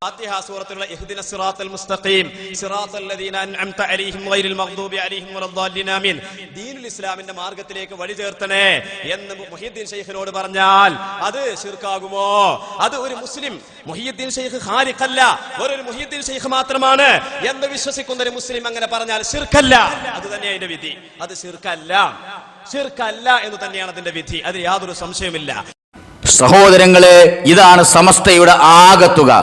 ഫാത്തിഹ സൂറത്തിലുള്ള ഇഹ്ദിന സിറാത്തൽ മുസ്തഖീം സിറാത്തൽ ലദീന അൻഅംത അലൈഹിം ഗൈറിൽ മഗ്ദൂബി അലൈഹിം വലദ്ദാലിൻ ആമീൻ ദീനുൽ ഇസ്ലാമിന്റെ മാർഗ്ഗത്തിലേക്ക് വഴി ചേർത്തണേ എന്ന് മുഹിയുദ്ദീൻ ശൈഖിനോട് പറഞ്ഞാൽ അത് ശിർക്കാകുമോ? അത് ഒരു മുസ്ലിം മുഹിയുദ്ദീൻ ശൈഖ് ഖാലിഖല്ല, ഒരു മുഹിയുദ്ദീൻ ശൈഖ് മാത്രമാണ് എന്ന് വിശ്വസിക്കുന്ന ഒരു മുസ്ലിം അങ്ങനെ പറഞ്ഞാൽ ശിർക്കല്ല. അത് തന്നെയാണ് അതിന്റെ വിധി. അത് ശിർക്കല്ല എന്ന് തന്നെയാണ് അതിന്റെ വിധി. അതിൽ യാതൊരു സംശയമില്ല. സഹോദരങ്ങളെ, ഇതാണ് സമസ്തയുടെ ആകത്തുക.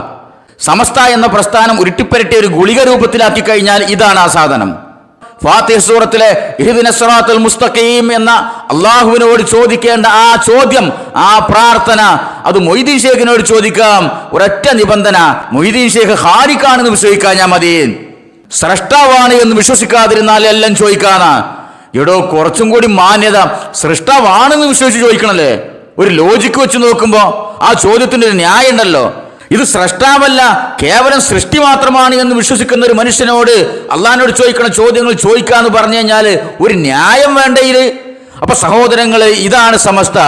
സമസ്ത എന്ന പ്രസ്ഥാനം ഉരുട്ടിപ്പരട്ടിയ ഒരു ഗുളിക രൂപത്തിലാക്കി കഴിഞ്ഞാൽ ഇതാണ് ആ സാധനം. ഫാത്തിഹ സൂറത്തിലെ ഇഹ്ദിന സിറാത്തൽ മുസ്തഖീം എന്ന അള്ളാഹുവിനോട് ചോദിക്കേണ്ട ആ ചോദ്യം, ആ പ്രാർത്ഥന, അത് മൊയ്തീൻ ശേഖിനോട് ചോദിക്കാം. ഒരൊറ്റ നിബന്ധന, മൊയ്തീൻ ശേഖ് ഖാലിഖാണെന്ന് വിശ്വസിക്കാൻ മതി. സ്രഷ്ടാവാണ് എന്ന് വിശ്വസിക്കാതിരുന്നാൽ എല്ലാം ചോദിക്കാനാ. എടോ, കുറച്ചും കൂടി മാന്യത, സൃഷ്ടാവാണെന്ന് വിശ്വസിച്ച് ചോദിക്കണല്ലേ. ഒരു ലോജിക്ക് വെച്ച് നോക്കുമ്പോ ആ ചോദ്യത്തിന്റെ ഒരു ന്യായം ഉണ്ടല്ലോ. ഇത് സ്രഷ്ടാവല്ല, കേവലം സൃഷ്ടി മാത്രമാണ് എന്ന് വിശ്വസിക്കുന്ന ഒരു മനുഷ്യനോട് അള്ളാഹിനോട് ചോദിക്കണ ചോദ്യങ്ങൾ ചോദിക്കാന്ന് പറഞ്ഞു കഴിഞ്ഞാല് ഒരു ന്യായം വേണ്ടയില്. അപ്പൊ സഹോദരങ്ങള്, ഇതാണ് സമസ്ത.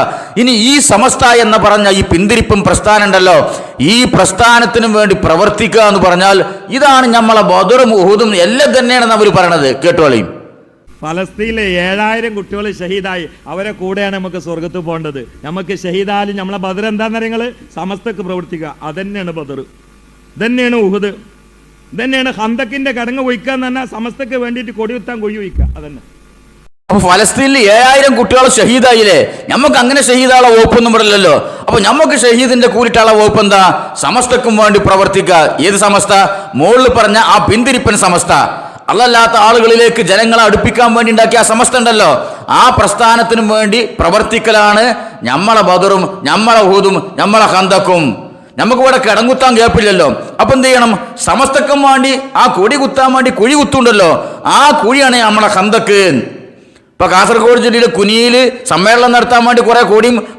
ഇനി ഈ സമസ്ത എന്ന് പറഞ്ഞ ഈ പിന്തിരിപ്പും പ്രസ്ഥാനം ഉണ്ടല്ലോ, ഈ പ്രസ്ഥാനത്തിനും വേണ്ടി പ്രവർത്തിക്കുക എന്ന് പറഞ്ഞാൽ ഇതാണ് നമ്മളെ ബദറും ഉഹുദും എല്ലാം തന്നെയാണെന്ന് അവർ പറയണത്. കേട്ടോളീം. ഫലസ്തീനിലെ 7000 കുട്ടികൾ ഷഹീദായി. അവരെ കൂടെയാണ് നമുക്ക് സ്വർഗത്ത് പോകേണ്ടത്. നമുക്ക് ഷഹീദായാലും നമ്മളെ ബദർ എന്താണെന്ന് നിങ്ങൾ സമസ്തക്ക് പ്രവർത്തിക്കുക. അതന്നെയാണ് ബദർ, ഇതന്നെയാണ് ഉഹുദ്, ഇതന്നെയാണ് ഖന്തക്കിന്റെ കടങ്ങ് ഒഴിക്കുക എന്ന് പറഞ്ഞാൽ സമസ്തക്ക് വേണ്ടിയിട്ട് കൊടിയുത്താൻ കൊഴി ഒഴിക്കുക. അതന്നെ. അപ്പൊ ഫലസ്തീനിൽ 7000 കുട്ടികൾ ഷഹീദായില്ലേ? നമുക്ക് അങ്ങനെ ഷഹീദാളെ വകുപ്പൊന്നും ഇടല്ലോ. അപ്പൊ നമുക്ക് ഷഹീദിന്റെ കൂലിട്ടാളെ വകുപ്പ് എന്താ? സമസ്തക്കും വേണ്ടി പ്രവർത്തിക്കുക. ഏത് സമസ്ത? മുകളിൽ പറഞ്ഞ ആ പിന്തിരിപ്പൻ സമസ്ത. അല്ലല്ലാത്ത ആളുകളിലേക്ക് ജനങ്ങളെ അടുപ്പിക്കാൻ വേണ്ടി ഉണ്ടാക്കിയ ആ സമസ്ത ഉണ്ടല്ലോ, ആ പ്രസ്ഥാനത്തിനും വേണ്ടി പ്രവർത്തിക്കലാണ് നമ്മളെ ബദറും നമ്മളെ ഉഹുദും നമ്മളെ ഖന്തക്കും. നമുക്ക് ഇവിടെ കിടങ്ങുത്താൻ കേൾപ്പില്ലല്ലോ. അപ്പൊ എന്ത് ചെയ്യണം? സമസ്തക്കും വേണ്ടി ആ കൊടി കുത്താൻ വേണ്ടി കുഴി കുത്തുണ്ടല്ലോ, ആ കുഴിയാണ് നമ്മളെ ഖന്തക്ക്. ഇപ്പൊ കാസർഗോഡ് ജില്ലയിലെ കുനിയിൽ സമ്മേളനം നടത്താൻ വേണ്ടി കുറെ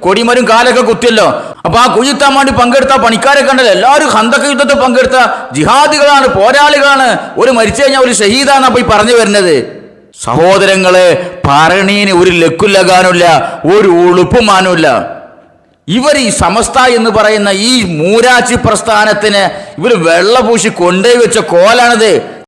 കൊടിമരും കാലൊക്കെ കുത്തിയല്ലോ. അപ്പൊ ആ കുഴിത്താൻ വേണ്ടി പങ്കെടുത്ത പണിക്കാരൊക്കെ ഉണ്ടല്ലോ, എല്ലാവരും ഖന്തക്ക് യുദ്ധത്തിൽ പങ്കെടുത്ത ജിഹാദികളാണ്, പോരാളികളാണ്. ഒരു മരിച്ചു കഴിഞ്ഞാൽ ഒരു ഷഹീദാണ് പോയി പറഞ്ഞു വരുന്നത്. സഹോദരങ്ങളെ, പറണീന് ഒരു ലക്കുലകാനുമില്ല, ഒരു ഉളുപ്പുമാനുമില്ല. ഇവർ ഈ സമസ്ത എന്ന് പറയുന്ന ഈ മൂരാച്ചി പ്രസ്ഥാനത്തിന് ഇവർ വെള്ളപൂശി കൊണ്ടുപോയി വെച്ച കോലാണിത്.